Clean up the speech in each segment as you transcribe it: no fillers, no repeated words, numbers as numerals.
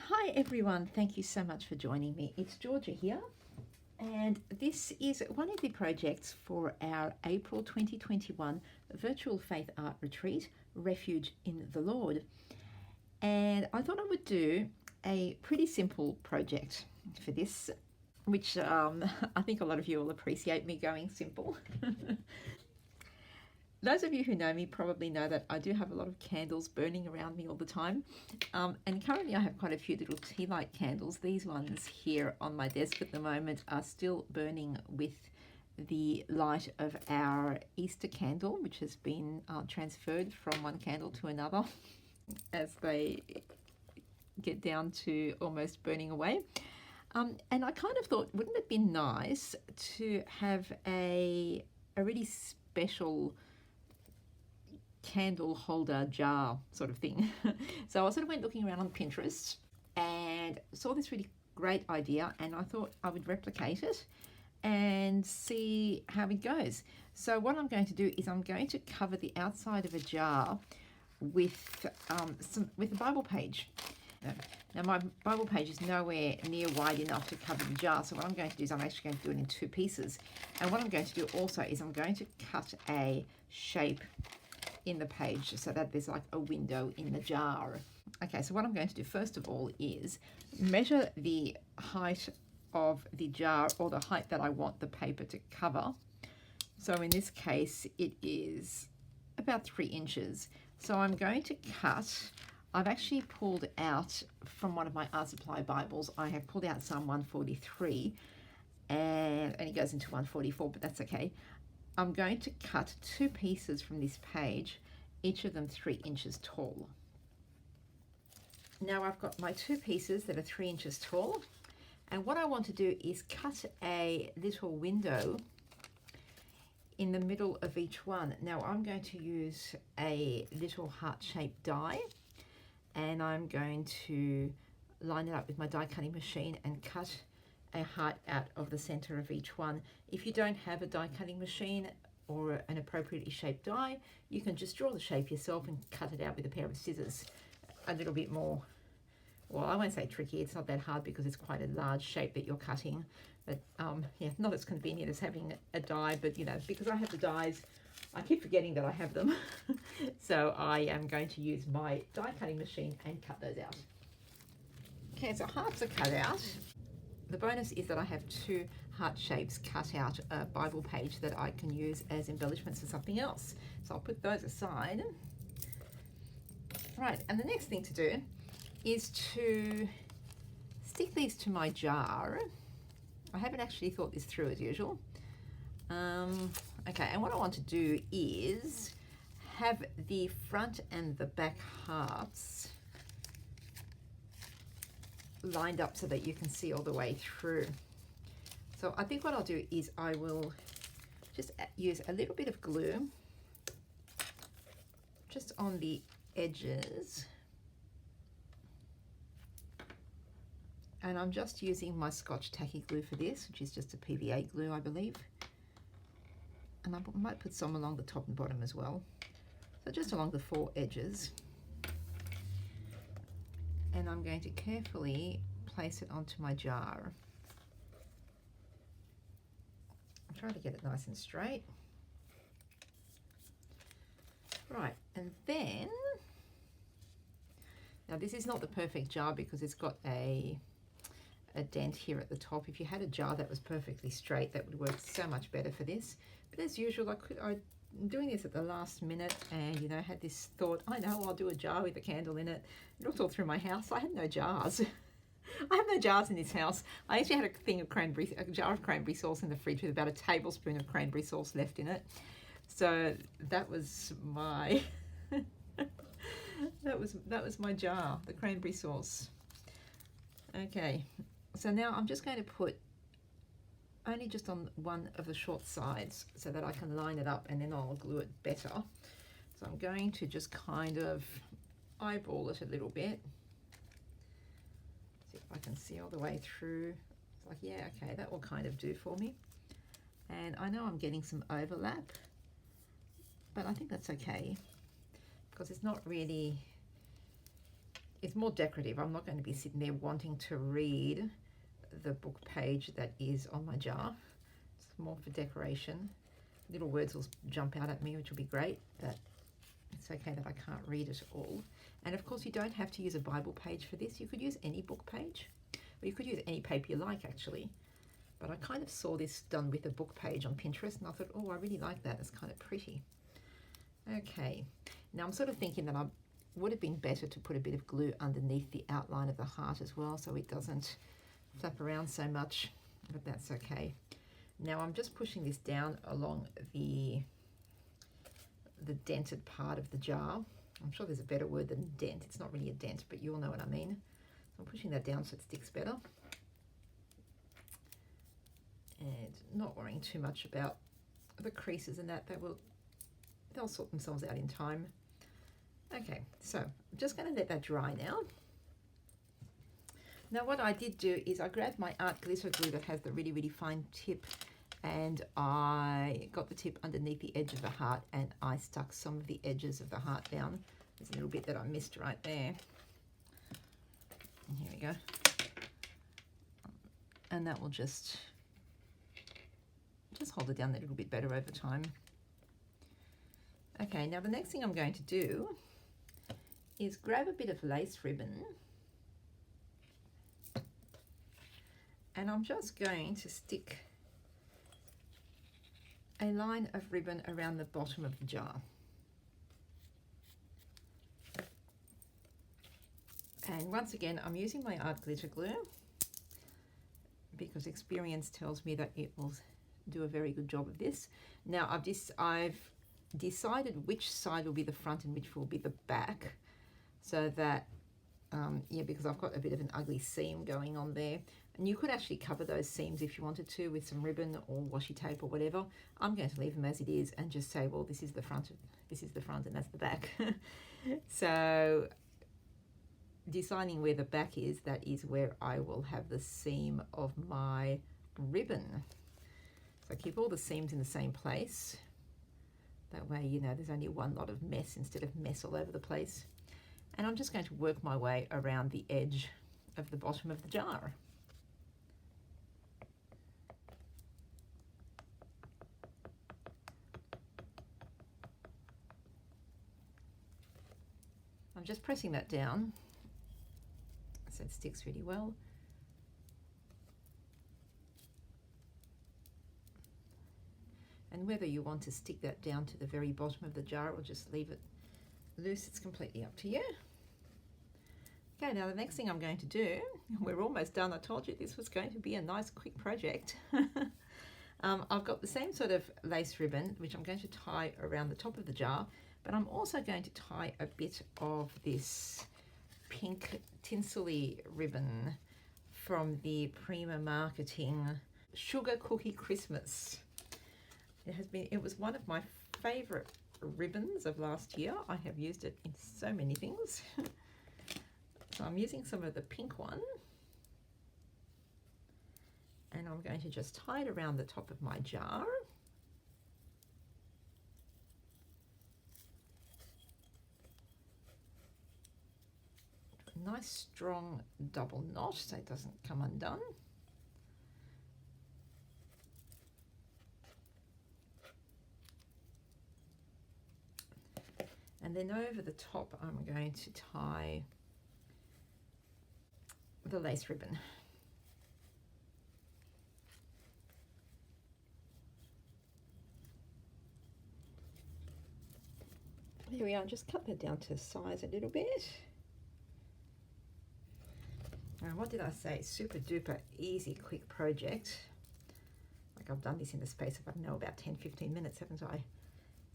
Hi everyone, thank you so much for joining me. It's Georgia here, and this is one of the projects for our April 2021 virtual faith art retreat, Refuge in the Lord. And I thought I would do a pretty simple project for this, which I think a lot of you will appreciate me going simple. Those of you who know me probably know that I do have a lot of candles burning around me all the time. And currently I have quite a few little tea light candles. These ones here on my desk at the moment are still burning with the light of our Easter candle, which has been transferred from one candle to another as they get down to almost burning away. And I kind of thought, wouldn't it be nice to have a really special candle holder jar sort of thing. So I sort of went looking around on Pinterest and saw this really great idea, and I thought I would replicate it and see how it goes. So what I'm going to do is I'm going to cover the outside of a jar with a Bible page. Now my Bible page is nowhere near wide enough to cover the jar, so what I'm going to do is I'm actually going to do it in two pieces. And what I'm going to do also is I'm going to cut a shape in the page so that there's like a window in the jar. Okay, so what I'm going to do first of all is measure the height of the jar, or the height that I want the paper to cover. So in this case it is about 3 inches. So I'm going to cut, I've actually pulled out from one of my art supply Bibles, I have pulled out Psalm 143 and it goes into 144, but that's okay. I'm going to cut 2 pieces from this page, each of them 3 inches tall. Now I've got my 2 pieces that are 3 inches tall, and what I want to do is cut a little window in the middle of each one. Now I'm going to use a little heart-shaped die, and I'm going to line it up with my die cutting machine and cut a heart out of the center of each one. If you don't have a die cutting machine or an appropriately shaped die, you can just draw the shape yourself and cut it out with a pair of scissors. A little bit more, well, I won't say tricky, it's not that hard because it's quite a large shape that you're cutting, but yeah, not as convenient as having a die, but you know, because I have the dies, I keep forgetting that I have them. So I am going to use my die cutting machine and cut those out. Okay, so hearts are cut out. The bonus is that I have 2 heart shapes cut out a Bible page that I can use as embellishments for something else. So I'll put those aside. Right, and the next thing to do is to stick these to my jar. I haven't actually thought this through as usual. Okay, and what I want to do is have the front and the back hearts lined up so that you can see all the way through. So I think what I'll do is I will just use a little bit of glue just on the edges, and I'm just using my Scotch tacky glue for this, which is just a PVA glue, I believe, and I might put some along the top and bottom as well, so just along the 4 edges. And I'm going to carefully place it onto my jar. I'll try to get it nice and straight. Right, and then, now this is not the perfect jar because it's got a dent here at the top. If you had a jar that was perfectly straight, that would work so much better for this. But as usual, I'm doing this at the last minute, and you know, had this thought, I know, I'll do a jar with a candle in it. I looked all through my house, I had no jars. I have no jars in this house. I actually had a jar of cranberry sauce in the fridge with about a tablespoon of cranberry sauce left in it. So that was my that was my jar, the cranberry sauce. Okay, so now I'm just going to put only just on one of the short sides so that I can line it up, and then I'll glue it better. So I'm going to just kind of eyeball it a little bit. See if I can see all the way through. It's like, yeah, okay, that will kind of do for me. And I know I'm getting some overlap, but I think that's okay because it's not really it's more decorative. I'm not going to be sitting there wanting to read the book page that is on my jar. It's more for decoration. Little words will jump out at me, which will be great, but it's okay that I can't read it all. And of course, you don't have to use a Bible page for this. You could use any book page, or you could use any paper you like, actually. But I kind of saw this done with a book page on Pinterest, and I thought, oh, I really like that. It's kind of pretty. Okay, now I'm sort of thinking that I would have been better to put a bit of glue underneath the outline of the heart as well, so it doesn't flap around so much, but that's okay. Now I'm just pushing this down along the dented part of the jar. I'm sure there's a better word than dent. It's not really a dent, but you all know what I mean. So I'm pushing that down so it sticks better. And not worrying too much about the creases and that. They'll sort themselves out in time. Okay, so I'm just going to let that dry now. Now what I did do is I grabbed my art glitter glue that has the really, really fine tip, and I got the tip underneath the edge of the heart, and I stuck some of the edges of the heart down. There's a little bit that I missed right there. And here we go. And that will just hold it down a little bit better over time. Okay, now the next thing I'm going to do is grab a bit of lace ribbon, and I'm just going to stick a line of ribbon around the bottom of the jar. And once again, I'm using my art glitter glue because experience tells me that it will do a very good job of this. Now I've decided which side will be the front and which will be the back, so that yeah, because I've got a bit of an ugly seam going on there, and you could actually cover those seams if you wanted to with some ribbon or washi tape or whatever. I'm going to leave them as it is and just say, well, this is the front and that's the back. So deciding where the back is, that is where I will have the seam of my ribbon. So keep all the seams in the same place. That way, you know, there's only one lot of mess instead of mess all over the place. And I'm just going to work my way around the edge of the bottom of the jar. I'm just pressing that down so it sticks really well. And whether you want to stick that down to the very bottom of the jar or just leave it loose, it's completely up to you. Okay, now the next thing I'm going to do, we're almost done. I told you this was going to be a nice quick project. I've got the same sort of lace ribbon, which I'm going to tie around the top of the jar, but I'm also going to tie a bit of this pink tinsely ribbon from the Prima Marketing Sugar Cookie Christmas. It was one of my favorite ribbons of last year. I have used it in so many things. So I'm using some of the pink one, and I'm going to just tie it around the top of my jar. A nice strong double knot so it doesn't come undone. And then over the top, I'm going to tie the lace ribbon. There we are, just cut that down to size a little bit. Now, what did I say? Super duper easy, quick project. Like I've done this in the space of, I don't know, about 10-15 minutes, haven't I?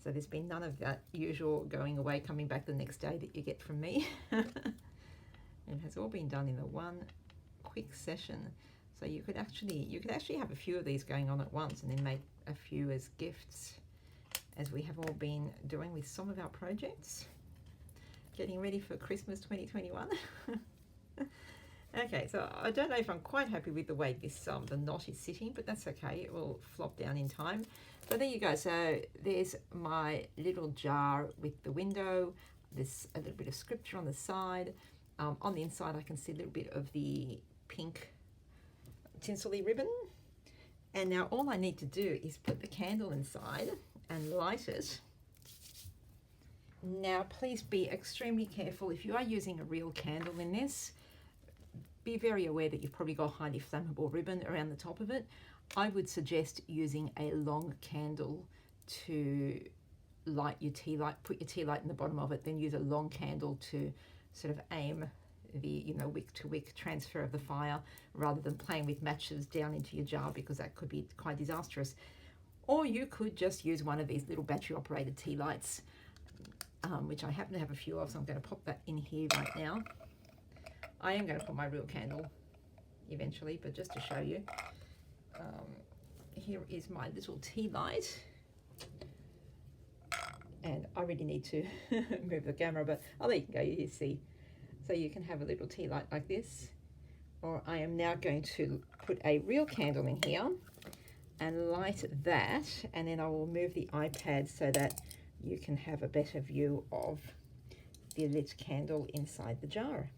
So there's been none of that usual going away, coming back the next day that you get from me. It has all been done in the one quick session. So you could actually have a few of these going on at once and then make a few as gifts, as we have all been doing with some of our projects. Getting ready for Christmas 2021. Okay, so I don't know if I'm quite happy with the way this the knot is sitting, but that's okay. It will flop down in time. But there you go. So there's my little jar with the window. There's a little bit of scripture on the side, On the inside I can see a little bit of the pink tinsel-y ribbon. And now all I need to do is put the candle inside and light it. Now please be extremely careful. If you are using a real candle in this, be very aware that you've probably got highly flammable ribbon around the top of it. I would suggest using a long candle to light your tea light. Put your tea light in the bottom of it, then use a long candle to sort of aim the wick to wick transfer of the fire, rather than playing with matches down into your jar, because that could be quite disastrous. Or you could just use one of these little battery operated tea lights, which I happen to have a few of, so I'm going to pop that in here right now. I am going to put my real candle eventually, but just to show you, here is my little tea light. And I really need to move the camera, but oh, there you can go, you see. So you can have a little tea light like this. Or I am now going to put a real candle in here and light that, and then I will move the iPad so that you can have a better view of the lit candle inside the jar.